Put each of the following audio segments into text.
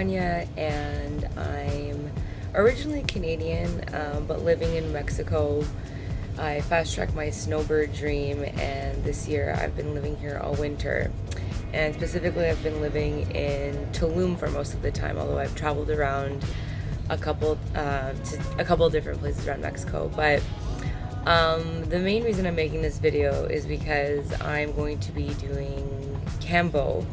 Anya, and I'm originally Canadian, but living in Mexico. I fast-tracked my snowbird dream, and this year I've been living here all winter. And specifically, I've been living in Tulum for most of the time, although I've traveled around to a couple of different places around Mexico. But the main reason I'm making this video is because I'm going to be doing Kambo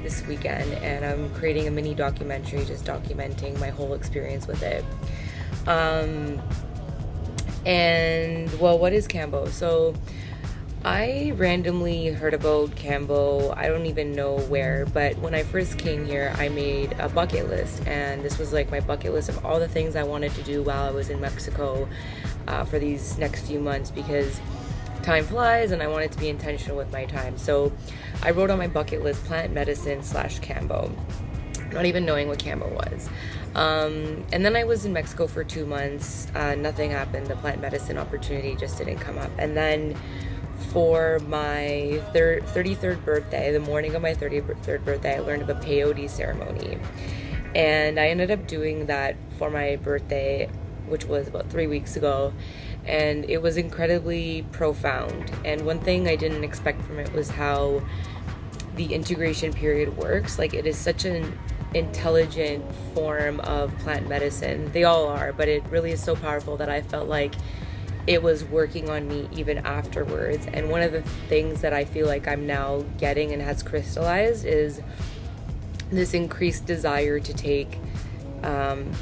this weekend, and I'm creating a mini documentary just documenting my whole experience with it. And well, what is Kambo? So I randomly heard about Kambo, I don't even know where, but when I first came here, I made a bucket list, and this was like my bucket list of all the things I wanted to do while I was in Mexico for these next few months, because time flies and I wanted to be intentional with my time. So I wrote on my bucket list plant medicine / Kambo, not even knowing what Kambo was. And then I was in Mexico for 2 months. Nothing happened. The plant medicine opportunity just didn't come up. And then for my 33rd birthday, the morning of my 33rd birthday, I learned of a peyote ceremony. And I ended up doing that for my birthday, which was about 3 weeks ago. And it was incredibly profound. And one thing I didn't expect from it was how the integration period works. Like, it is such an intelligent form of plant medicine. They all are, but it really is so powerful that I felt like it was working on me even afterwards. And one of the things that I feel like I'm now getting and has crystallized is this increased desire to take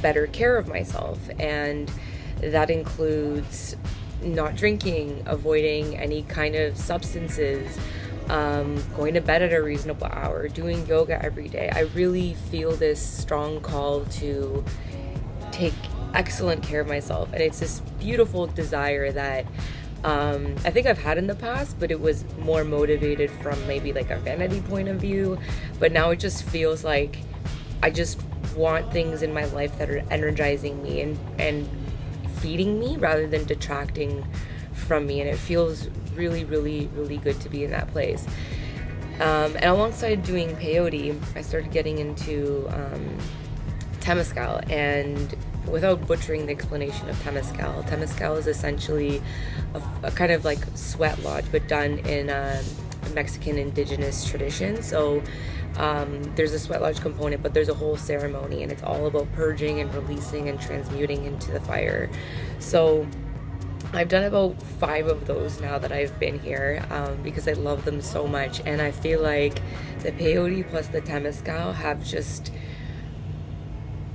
better care of myself. And that includes not drinking, avoiding any kind of substances, going to bed at a reasonable hour, doing yoga every day. I really feel this strong call to take excellent care of myself, and it's this beautiful desire that I think I've had in the past, but it was more motivated from maybe like a vanity point of view. But now it just feels like I just want things in my life that are energizing me and feeding me rather than detracting from me, and it feels really, really, really good to be in that place. And alongside doing peyote, I started getting into temescal. And without butchering the explanation of temescal is essentially a kind of like sweat lodge, but done in a Mexican indigenous tradition. So there's a sweat lodge component, but there's a whole ceremony, and it's all about purging and releasing and transmuting into the fire. So I've done about 5 of those now that I've been here, because I love them so much. And I feel like the peyote plus the temescal have just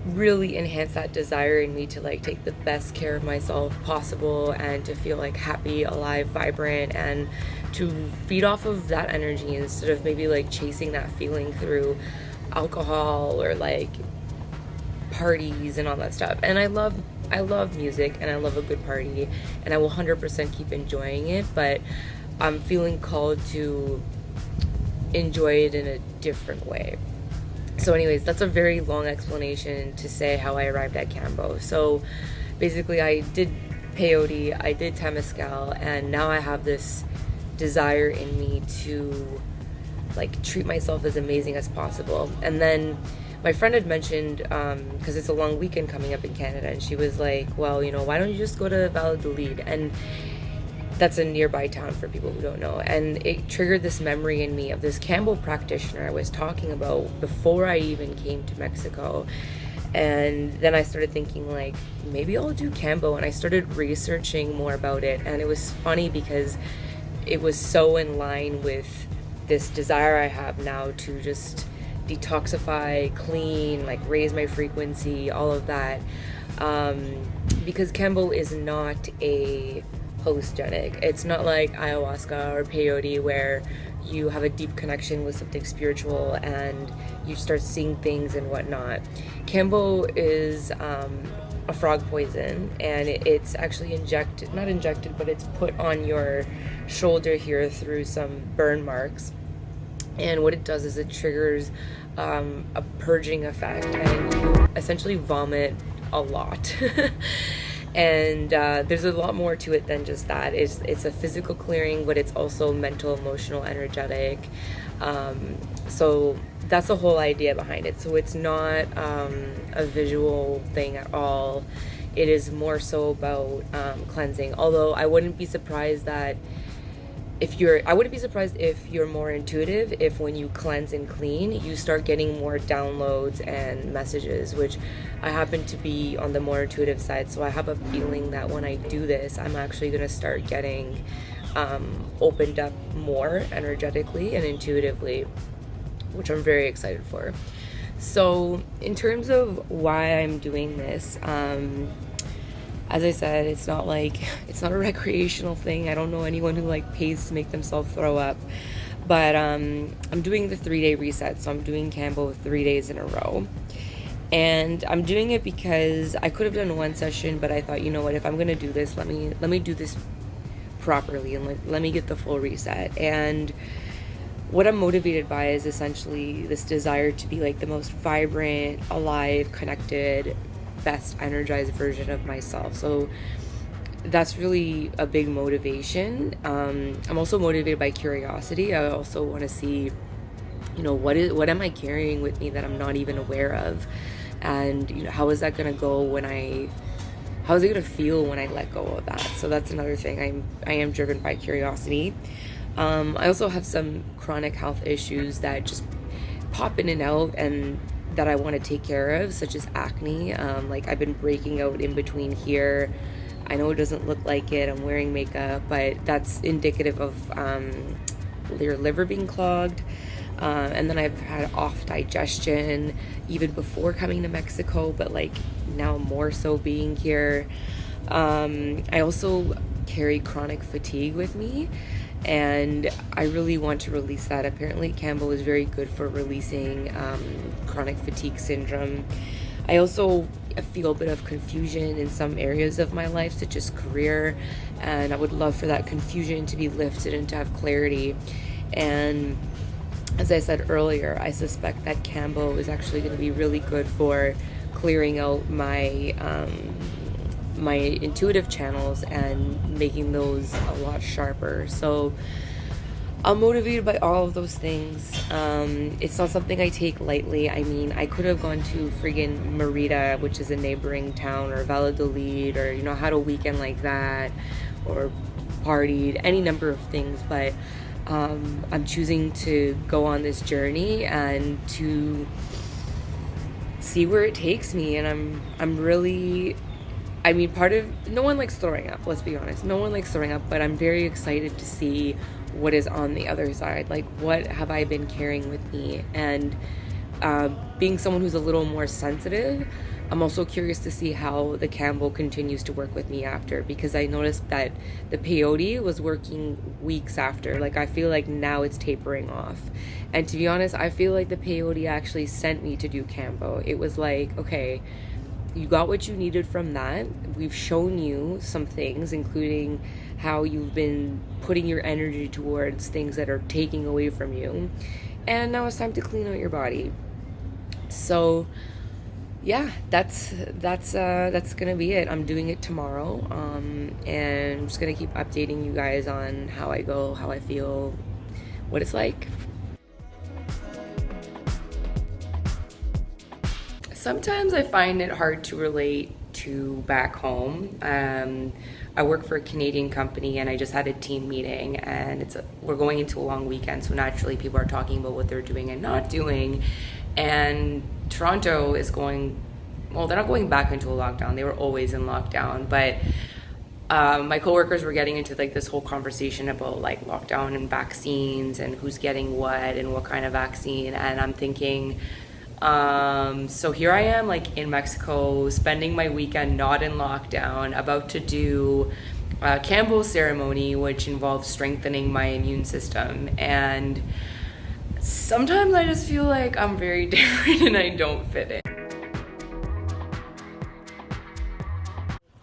really enhanced that desire in me to like take the best care of myself possible, and to feel like happy, alive, vibrant, and to feed off of that energy instead of maybe like chasing that feeling through alcohol or like parties and all that stuff. And I love music, and I love a good party, and I will 100% keep enjoying it, but I'm feeling called to enjoy it in a different way. So anyways, that's a very long explanation to say how I arrived at Kambo. So basically, I did peyote, I did temescal, and now I have this desire in me to like treat myself as amazing as possible. And then my friend had mentioned, because it's a long weekend coming up in Canada, and she was like, well, you know, why don't you just go to Valladolid? And that's a nearby town for people who don't know. And it triggered this memory in me of this Kambo practitioner I was talking about before I even came to Mexico. And then I started thinking like, maybe I'll do Kambo. And I started researching more about it. And it was funny because it was so in line with this desire I have now to just detoxify, clean, like raise my frequency, all of that. Because Kambo is not a hallucinogenic. It's not like ayahuasca or peyote where you have a deep connection with something spiritual and you start seeing things and whatnot. Kambo is a frog poison, and it's actually not injected, but it's put on your shoulder here through some burn marks. And what it does is it triggers a purging effect, and you essentially vomit a lot. And there's a lot more to it than just that. It's a physical clearing, but it's also mental, emotional, energetic. So that's the whole idea behind it. So it's not a visual thing at all. It is more so about cleansing. Although I wouldn't be surprised if you're more intuitive, if when you cleanse and clean, you start getting more downloads and messages, which I happen to be on the more intuitive side. So I have a feeling that when I do this, I'm actually going to start getting opened up more energetically and intuitively, which I'm very excited for. So in terms of why I'm doing this, as I said, it's not a recreational thing. I don't know anyone who pays to make themselves throw up. But I'm doing the 3-day reset. So I'm doing Kambo 3 days in a row. And I'm doing it because I could have done one session, but I thought, you know what, if I'm gonna do this, let me do this properly and let me get the full reset. And what I'm motivated by is essentially this desire to be the most vibrant, alive, connected, best energized version of myself. So that's really a big motivation. I'm also motivated by curiosity. I also want to see, what am I carrying with me that I'm not even aware of, and how is that going to go how is it going to feel when I let go of that? So that's another thing. I am driven by curiosity. I also have some chronic health issues that just pop in and out, and that I want to take care of, such as acne. I've been breaking out in between here. I know it doesn't look like it. I'm wearing makeup, but that's indicative of your liver being clogged. And then I've had off digestion even before coming to Mexico, but now more so being here. I also carry chronic fatigue with me, and I really want to release that. Apparently Kambo is very good for releasing chronic fatigue syndrome. I also feel a bit of confusion in some areas of my life, such as career, and I would love for that confusion to be lifted and to have clarity. And as I said earlier, I suspect that Kambo is actually going to be really good for clearing out my my intuitive channels and making those a lot sharper. So I'm motivated by all of those things. It's not something I take lightly. I mean, I could have gone to friggin' Merida, which is a neighboring town, or Valladolid, or had a weekend like that, or partied, any number of things, but I'm choosing to go on this journey and to see where it takes me. And I'm really, no one likes throwing up, let's be honest. No one likes throwing up, but I'm very excited to see what is on the other side. What have I been carrying with me? And being someone who's a little more sensitive, I'm also curious to see how the Kambo continues to work with me after, because I noticed that the peyote was working weeks after. I feel like now it's tapering off. And to be honest, I feel like the peyote actually sent me to do Kambo. It was okay, you got what you needed from that. We've shown you some things, including how you've been putting your energy towards things that are taking away from you. And now it's time to clean out your body. So yeah, that's gonna be it. I'm doing it tomorrow, and I'm just gonna keep updating you guys on how I go, how I feel, what it's like. Sometimes I find it hard to relate to back home. I work for a Canadian company, and I just had a team meeting, and we're going into a long weekend, so naturally people are talking about what they're doing and not doing. And Toronto is they're not going back into a lockdown. They were always in lockdown, but my coworkers were getting into this whole conversation about lockdown and vaccines and who's getting what and what kind of vaccine. And I'm thinking, so here I am in Mexico, spending my weekend not in lockdown, about to do a Kambo ceremony, which involves strengthening my immune system. And sometimes I just feel like I'm very different and I don't fit in.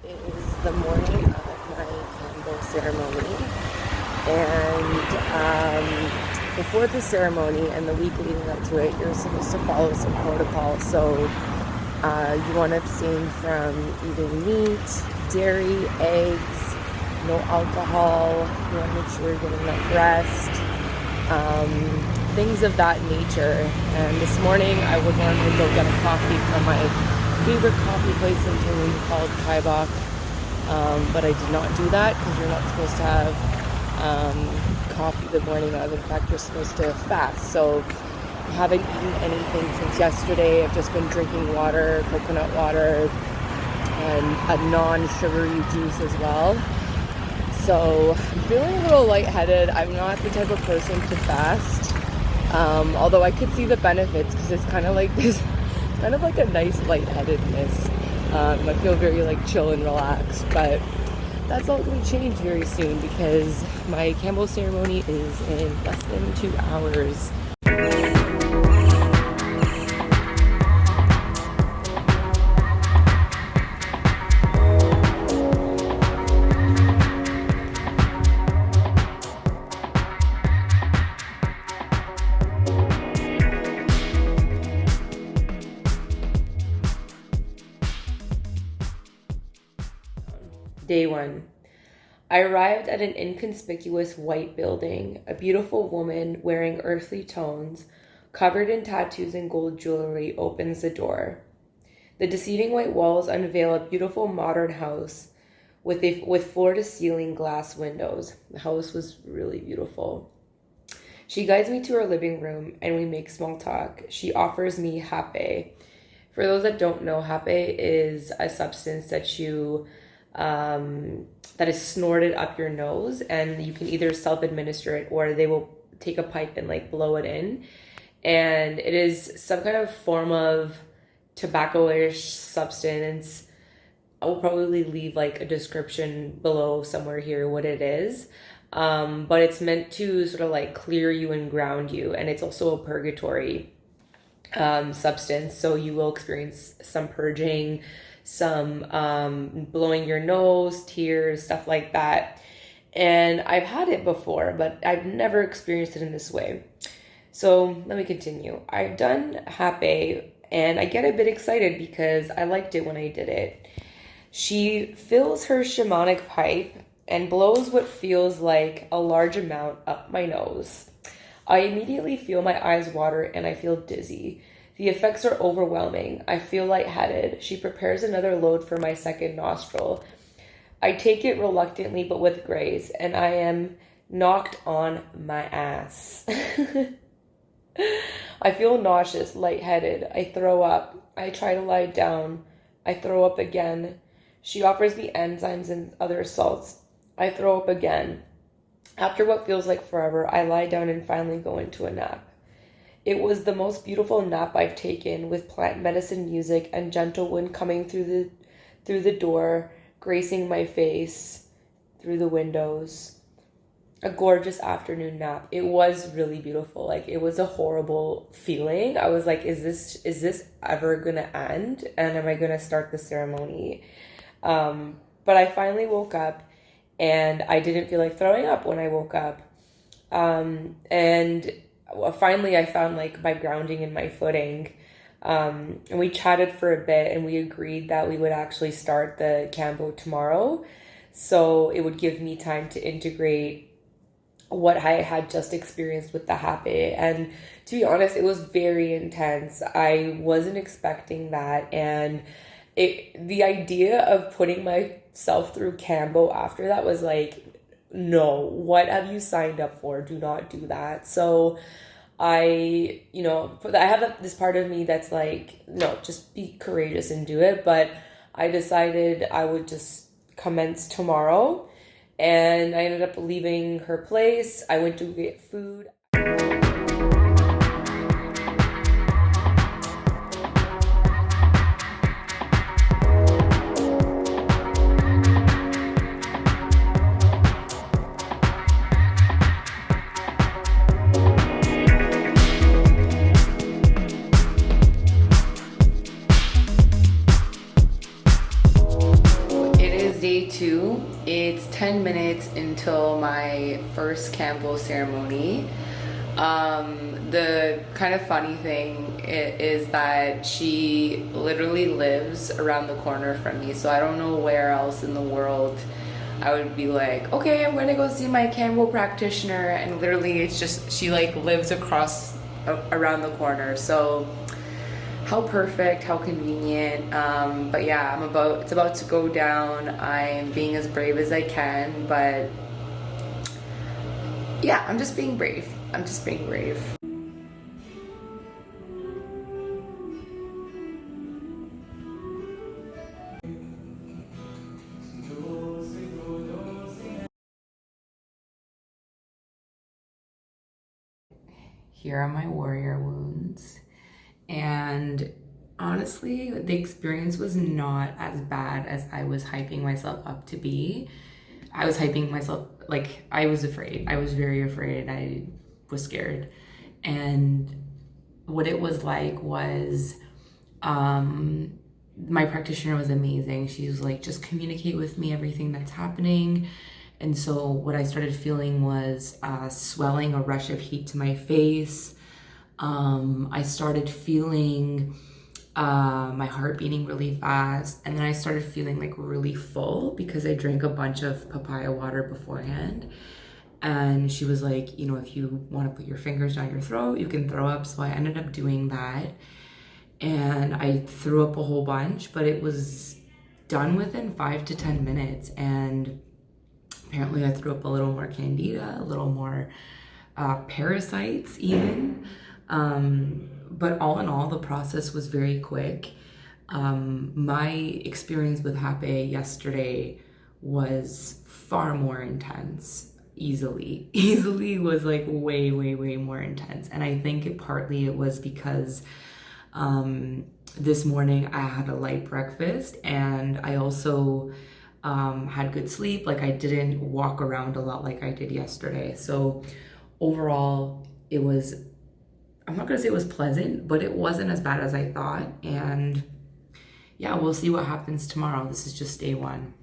It is the morning of my Kambo ceremony, and before the ceremony and the week leading up to it, you're supposed to follow some protocol. So you want to abstain from eating meat, dairy, eggs, no alcohol. You want to make sure you're getting enough rest. Things of that nature. And this morning I would normally go get a coffee from my favorite coffee place in Tulum called Kaibok. But I did not do that because you're not supposed to have coffee the morning of. In fact, you're supposed to fast. So I haven't eaten anything since yesterday. I've just been drinking water, coconut water, and a non-sugary juice as well. So I'm feeling a little lightheaded. I'm not the type of person to fast, although I could see the benefits because it's kind of like this, it's kind of like a nice lightheadedness. I feel very like chill and relaxed, but that's all going to change very soon because my Kambo ceremony is in less than 2 hours. Day 1. I arrived at an inconspicuous white building. A beautiful woman wearing earthly tones, covered in tattoos and gold jewelry, opens the door. The deceiving white walls unveil a beautiful modern house with floor-to-ceiling glass windows. The house was really beautiful. She guides me to her living room and we make small talk. She offers me hape. For those that don't know, hape is a substance that is snorted up your nose, and you can either self-administer it or they will take a pipe and like blow it in. And it is some kind of form of tobacco-ish substance. I will probably leave like a description below somewhere here what it is. But it's meant to sort of like clear you and ground you, and it's also a purgatory substance, so you will experience some purging, some blowing your nose, tears, stuff like that. And I've had it before, but I've never experienced it in this way. So let me continue. I've done hape and I get a bit excited because I liked it when I did it. She fills her shamanic pipe and blows what feels like a large amount up my nose. I immediately feel my eyes water and I feel dizzy. The effects are overwhelming. I feel lightheaded. She prepares another load for my second nostril. I take it reluctantly but with grace, and I am knocked on my ass. I feel nauseous, lightheaded. I throw up. I try to lie down. I throw up again. She offers me enzymes and other salts. I throw up again. After what feels like forever, I lie down and finally go into a nap. It was the most beautiful nap I've taken, with plant medicine music and gentle wind coming through the door, gracing my face through the windows. A gorgeous afternoon nap. It was really beautiful. Like, it was a horrible feeling. I was like, is this ever gonna end? And am I gonna start the ceremony? But I finally woke up and I didn't feel like throwing up when I woke up. And finally I found like my grounding and my footing. And we chatted for a bit and we agreed that we would actually start the Kambo tomorrow. So it would give me time to integrate what I had just experienced with the hape. And to be honest, it was very intense. I wasn't expecting that. And the idea of putting myself through Kambo after that was like, no, what have you signed up for? Do not do that. So I have this part of me that's like, no, just be courageous and do it. But I decided I would just commence tomorrow. And I ended up leaving her place. I went to get food. Day 2. It's 10 minutes until my first Kambo ceremony. The kind of funny thing is that she literally lives around the corner from me, so I don't know where else in the world I would be like, okay, I'm gonna go see my Kambo practitioner, and literally it's just she like lives across around the corner. So how perfect, how convenient. But yeah, it's about to go down. I'm being as brave as I can, but yeah, I'm just being brave. I'm just being brave. Here are my warrior wounds. And honestly, the experience was not as bad as I was hyping myself up to be. I was hyping myself, like, I was afraid. I was very afraid. I was scared. And what it was like was, um, my practitioner was amazing. She was like, just communicate with me everything that's happening. And so what I started feeling was swelling, a rush of heat to my face. I started feeling my heart beating really fast. And then I started feeling like really full because I drank a bunch of papaya water beforehand. And she was like, if you want to put your fingers down your throat, you can throw up. So I ended up doing that. And I threw up a whole bunch, but it was done within 5 to 10 minutes. And apparently I threw up a little more candida, a little more parasites even. But all in all, the process was very quick. My experience with Hape yesterday was far more intense. Easily was like way more intense. And I think partly it was because this morning I had a light breakfast and I also had good sleep. Like I didn't walk around a lot like I did yesterday. So overall, it was, I'm not gonna say it was pleasant, but it wasn't as bad as I thought. And yeah, we'll see what happens tomorrow. This is just day one.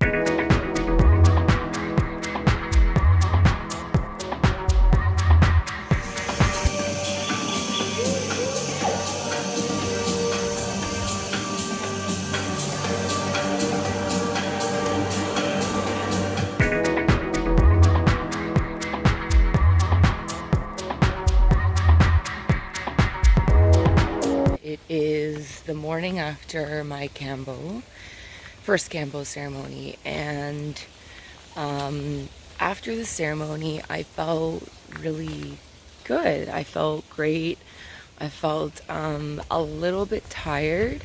It is the morning after my first Kambo ceremony, and after the ceremony, I felt really good. I felt great. I felt a little bit tired,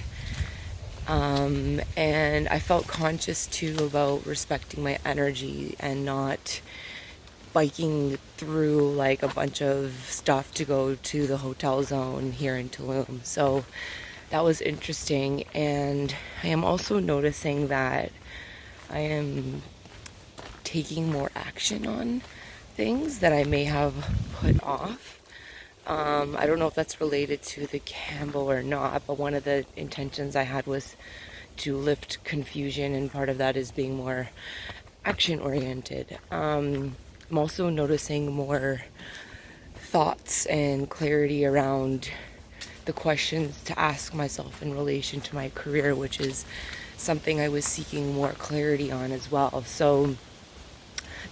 and I felt conscious too about respecting my energy and not biking through like a bunch of stuff to go to the hotel zone here in Tulum. So that was interesting. And I am also noticing that I am taking more action on things that I may have put off. I don't know if that's related to the Kambo or not, but one of the intentions I had was to lift confusion, and part of that is being more action oriented. I'm also noticing more thoughts and clarity around the questions to ask myself in relation to my career, which is something I was seeking more clarity on as well. So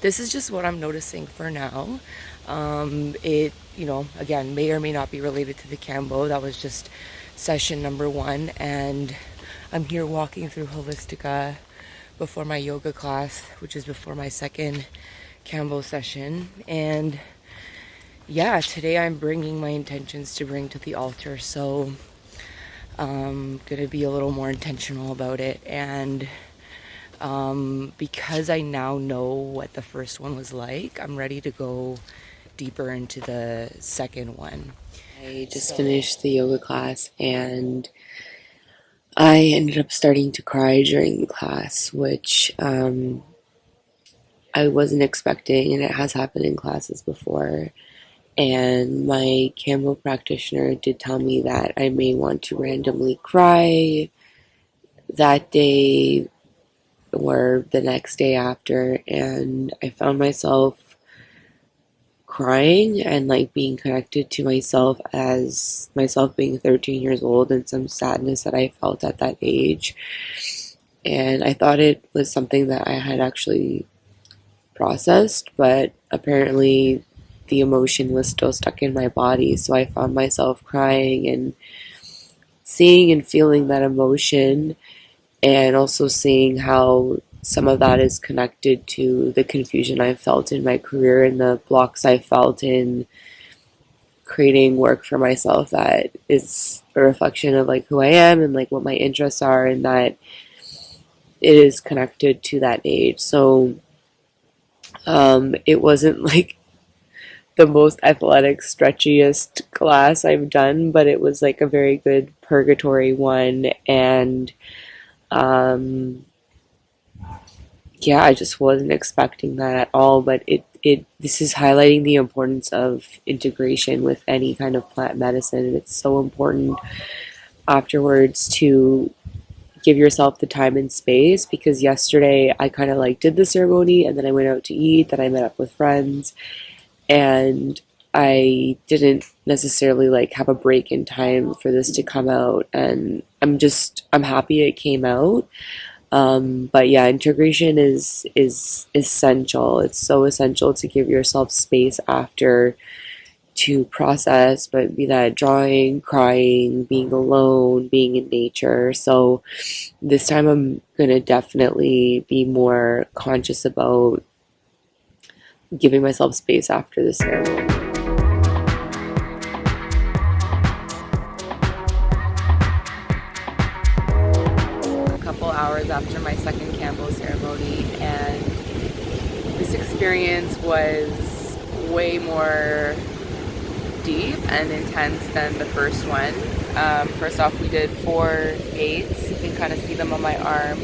this is just what I'm noticing for now. It, again, may or may not be related to the Kambo. That was just session number one. And I'm here walking through Holistica before my yoga class, which is before my second Kambo session. And yeah, today I'm bringing my intentions to bring to the altar. So I'm going to be a little more intentional about it. And because I now know what the first one was like, I'm ready to go deeper into the second one. I just finished the yoga class and I ended up starting to cry during the class, which I wasn't expecting, and it has happened in classes before. And my Kambo practitioner did tell me that I may want to randomly cry that day or the next day after, and I found myself crying and like being connected to myself as myself being 13 years old and some sadness that I felt at that age. And I thought it was something that I had actually processed, but apparently the emotion was still stuck in my body. So I found myself crying and seeing and feeling that emotion, and also seeing how some of that is connected to the confusion I felt in my career and the blocks I felt in creating work for myself that is a reflection of like who I am and like what my interests are, and that it is connected to that age. So it wasn't like the most athletic, stretchiest class I've done, but it was like a very good purgatory one. And um, yeah, I just wasn't expecting that at all. But this is highlighting the importance of integration with any kind of plant medicine, and it's so important afterwards to give yourself the time and space, because yesterday I kind of like did the ceremony and then I went out to eat, then I met up with friends, and I didn't necessarily like have a break in time for this to come out, and I'm happy it came out. But yeah, integration is essential. It's so essential to give yourself space after to process, but be that drawing, crying, being alone, being in nature. So this time I'm gonna definitely be more conscious about giving myself space after the ceremony. A couple hours after my second Kambo ceremony, and this experience was way more deep and intense than the first one. First off, we did 4 8s. You can kind of see them on my arm.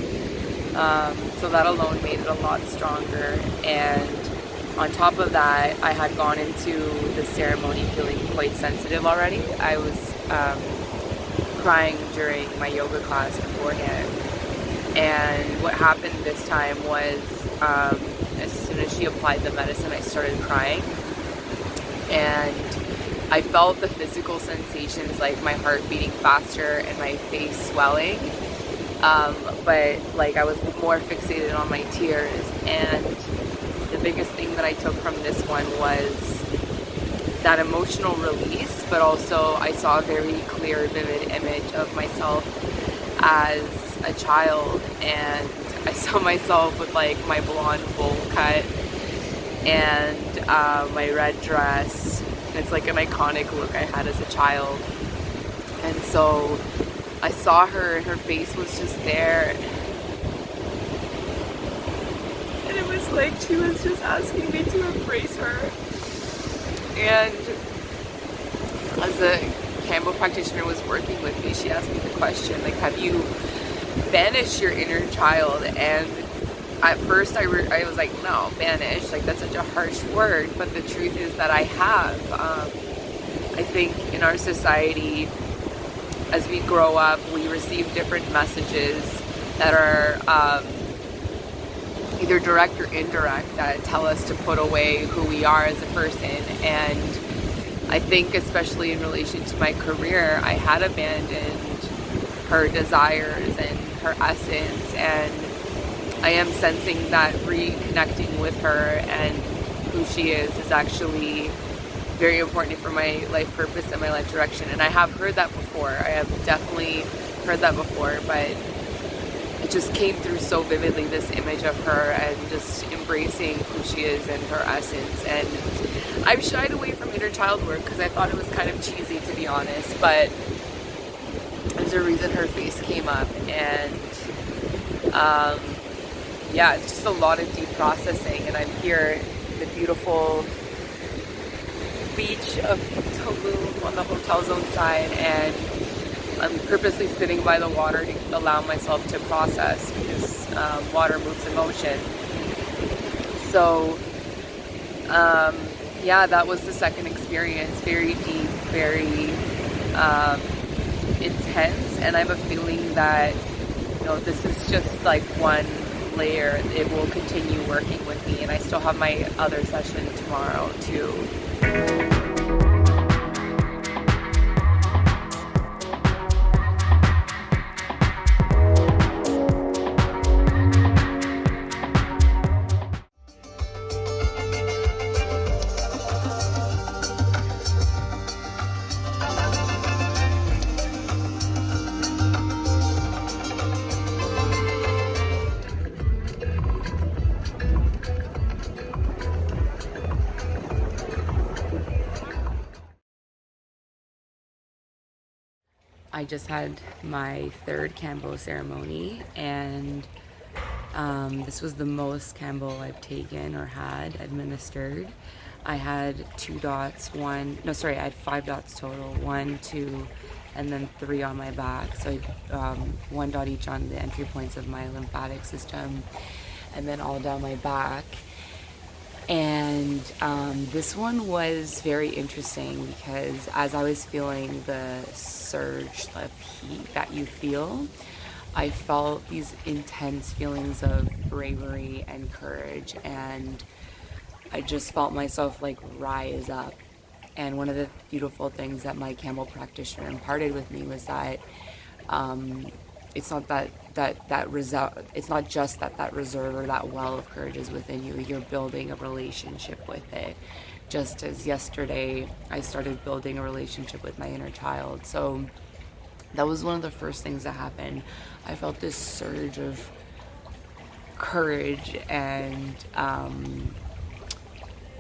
So that alone made it a lot stronger. And on top of that, I had gone into the ceremony feeling quite sensitive already. I was crying during my yoga class beforehand. And what happened this time was, as soon as she applied the medicine, I started crying. And I felt the physical sensations, like my heart beating faster and my face swelling. But like I was more fixated on my tears. And the biggest thing that I took from this one was that emotional release, but also I saw a very clear, vivid image of myself as a child, and I saw myself with like my blonde bowl cut and my red dress. It's like an iconic look I had as a child. And so I saw her and her face was just there. And it was like she was just asking me to embrace her. And as a Kambo practitioner was working with me, she asked me the question, like, have you banished your inner child? And at first I was like, no, banish, like that's such a harsh word. But the truth is that I have. I think in our society, as we grow up, we receive different messages that are either direct or indirect, that tell us to put away who we are as a person. And I think especially in relation to my career, I had abandoned her desires and her essence, and I am sensing that reconnecting with her and who she is actually very important for my life purpose and my life direction. And I have heard that before. I have definitely heard that before, but it just came through so vividly, this image of her and just embracing who she is and her essence. And I've shied away from inner child work because I thought it was kind of cheesy, to be honest, but there's a reason her face came up. And yeah, it's just a lot of deep processing. And I'm here in the beautiful beach of Tulum on the hotel zone side, and I'm purposely sitting by the water to allow myself to process, because water moves emotion. So yeah, that was the second experience. Very deep, very intense, and I have a feeling that this is just like one layer, it will continue working with me. And I still have my other session tomorrow too. I just had my third Kambo ceremony, and this was the most Kambo I've taken or had administered. I had 2 dots, one, no, sorry, I had 5 dots total, one, two, and then 3 on my back. So 1 dot each on the entry points of my lymphatic system, and then all down my back. And this one was very interesting because as I was feeling the surge of heat that you feel, I felt these intense feelings of bravery and courage, and I just felt myself like rise up. And one of the beautiful things that my Campbell practitioner imparted with me was that um, it's not that result. It's not just that reserve or that well of courage is within you. You're building a relationship with it. Just as yesterday, I started building a relationship with my inner child. So that was one of the first things that happened. I felt this surge of courage and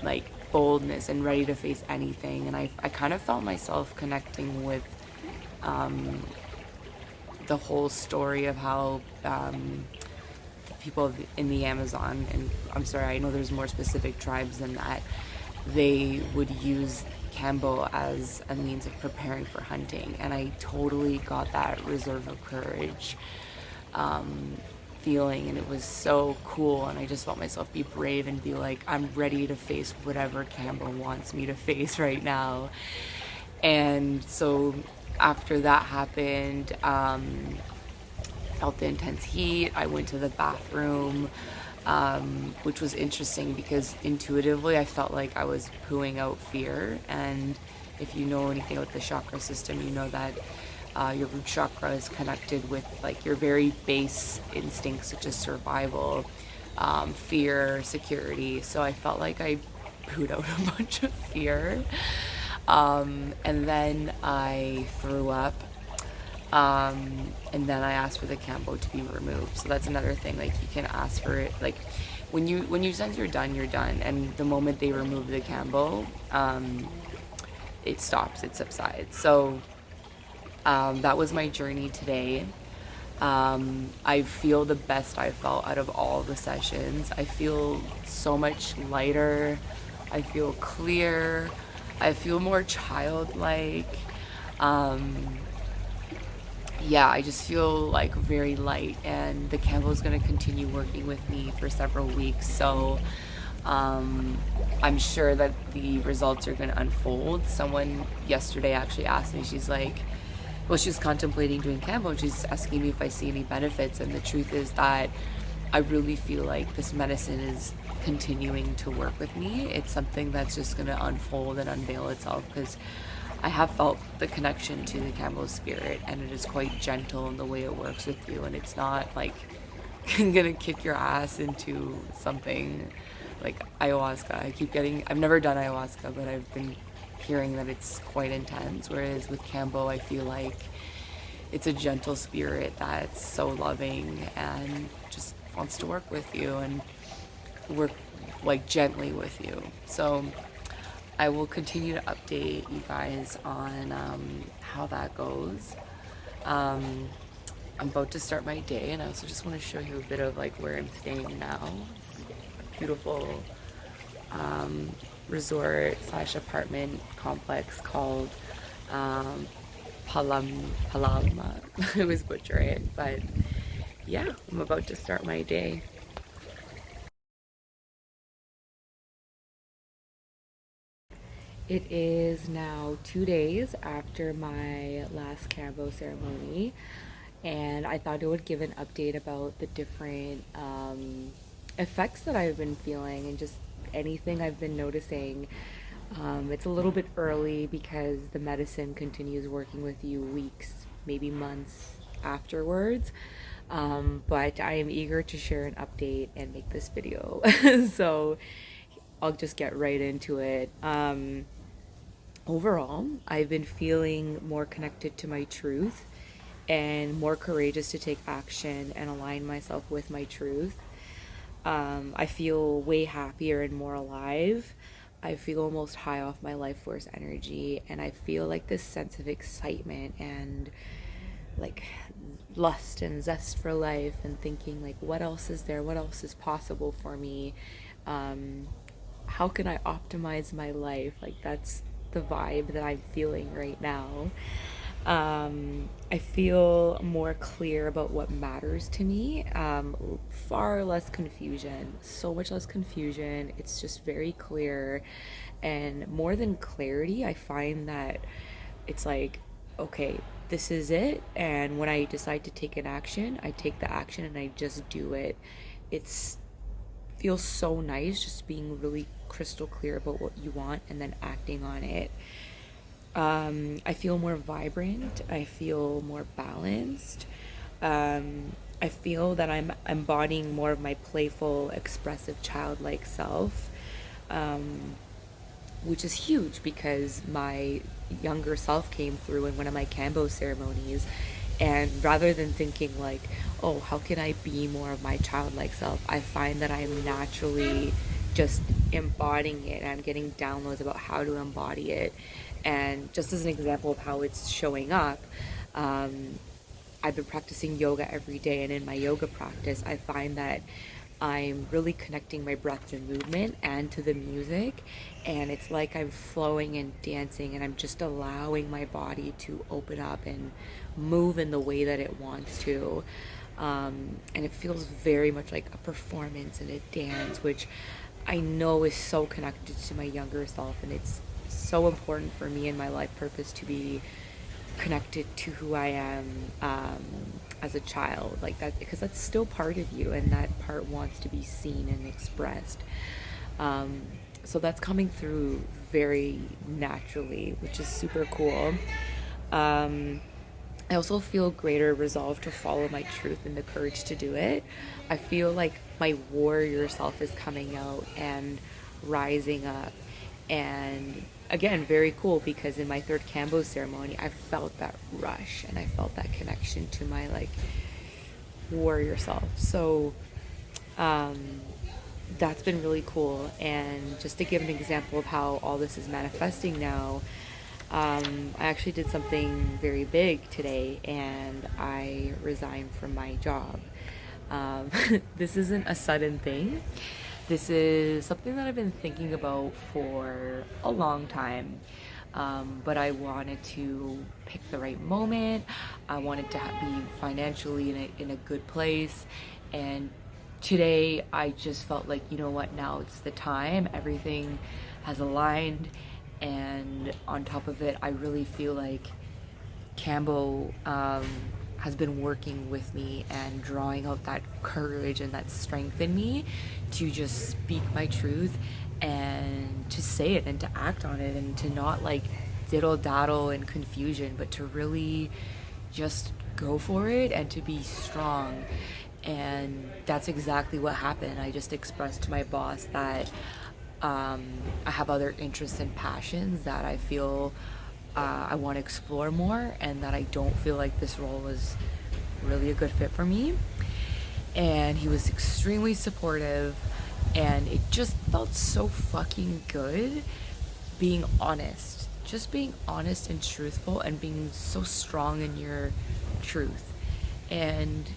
like boldness and ready to face anything. And I kind of felt myself connecting with the whole story of how the people in the Amazon, and I'm sorry, I know there's more specific tribes than that, they would use Kambo as a means of preparing for hunting. And I totally got that reserve of courage feeling, and it was so cool. And I just felt myself be brave and be like, I'm ready to face whatever Kambo wants me to face right now. And so after that happened, felt the intense heat. I went to the bathroom, which was interesting because intuitively I felt like I was pooing out fear. And if you know anything about the chakra system, you know that your root chakra is connected with like your very base instincts, such as survival, fear, security. So I felt like I pooed out a bunch of fear. And then I threw up. And then I asked for the Kambo to be removed. So that's another thing. Like you can ask for it. Like when you sense you're done, you're done. And the moment they remove the Kambo, it stops. It subsides. So that was my journey today. I feel the best I felt out of all the sessions. I feel so much lighter. I feel clear. I feel more childlike. Yeah, I just feel like very light, and the candle is going to continue working with me for several weeks. So I'm sure that the results are going to unfold. Someone yesterday actually asked me, she's like, well, she's contemplating doing Kambo, and she's asking me if I see any benefits. And the truth is that I really feel like this medicine is continuing to work with me. It's something that's just going to unfold and unveil itself, because I have felt the connection to the Kambo spirit, and it is quite gentle in the way it works with you. And it's not like gonna kick your ass into something like ayahuasca. I've never done ayahuasca, but I've been hearing that it's quite intense. Whereas with Kambo, I feel like it's a gentle spirit that's so loving and just wants to work with you and work like gently with you. So I will continue to update you guys on how that goes. I'm about to start my day, and I also just want to show you a bit of like where I'm staying now. A beautiful resort slash apartment complex called Palama. I always butcher it, but yeah, I'm about to start my day. It is now 2 days after my last Kambo ceremony, and I thought it would give an update about the different effects that I've been feeling and just anything I've been noticing. It's a little bit early because the medicine continues working with you weeks, maybe months afterwards. But I am eager to share an update and make this video. So I'll just get right into it. Overall, I've been feeling more connected to my truth and more courageous to take action and align myself with my truth. I feel way happier and more alive. I feel almost high off my life force energy, and I feel like this sense of excitement and like lust and zest for life, and thinking like, what else is there? What else is possible for me? Um, how can I optimize my life? Like, that's the vibe that I'm feeling right now. I feel more clear about what matters to me. Far less confusion, so much less confusion. It's just very clear. And more than clarity, I find that it's like, okay, this is it. And when I decide to take an action, I take the action and I just do it. It's feels so nice just being really crystal clear about what you want and then acting on it. I feel more vibrant. I feel more balanced. I feel that I'm embodying more of my playful, expressive, childlike self, which is huge because my younger self came through in one of my Kambo ceremonies. And rather than thinking like, oh, how can I be more of my childlike self, I find that I'm naturally just embodying it. I'm getting downloads about how to embody it. And just as an example of how it's showing up, um, I've been practicing yoga every day, and in my yoga practice, I find that I'm really connecting my breath to movement and to the music, and it's like I'm flowing and dancing, and I'm just allowing my body to open up and move in the way that it wants to. And it feels very much like a performance and a dance, which I know is so connected to my younger self, and it's so important for me in my life purpose to be connected to who I am as a child, like that, because that's still part of you, and that part wants to be seen and expressed. Um, so that's coming through very naturally, which is super cool. Um, I also feel greater resolve to follow my truth and the courage to do it. I feel like my warrior self is coming out and rising up. And again, very cool because in my third Kambo ceremony, I felt that rush and I felt that connection to my like warrior self. So um, that's been really cool. And just to give an example of how all this is manifesting now, I actually did something very big today and I resigned from my job. Um, this isn't a sudden thing. This is something that I've been thinking about for a long time. But I wanted to pick the right moment. I wanted to be financially in a good place. And today I just felt like, you know what, now it's the time. Everything has aligned. And on top of it, I really feel like Kambo has been working with me and drawing out that courage and that strength in me to just speak my truth and to say it and to act on it and to not like diddle daddle and confusion, but to really just go for it and to be strong. And that's exactly what happened. I just expressed to my boss that I have other interests and passions that I feel I want to explore more, and that I don't feel like this role was really a good fit for me. And he was extremely supportive, and it just felt so fucking good being honest. Just being honest and truthful and being so strong in your truth. And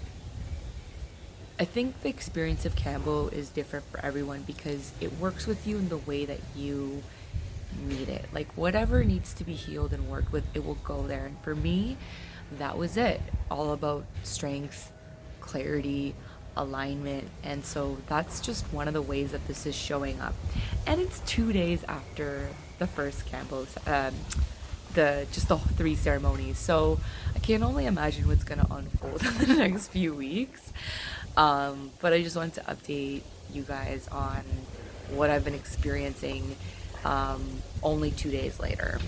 I think the experience of Kambo is different for everyone because it works with you in the way that you need it. Like whatever needs to be healed and worked with, it will go there. And for me, that was it. All about strength, clarity, alignment. And so that's just one of the ways that this is showing up. And it's 2 days after the first Kambo the just the three ceremonies. So I can only imagine what's gonna unfold in the next few weeks. But I just wanted to update you guys on what I've been experiencing only 2 days later.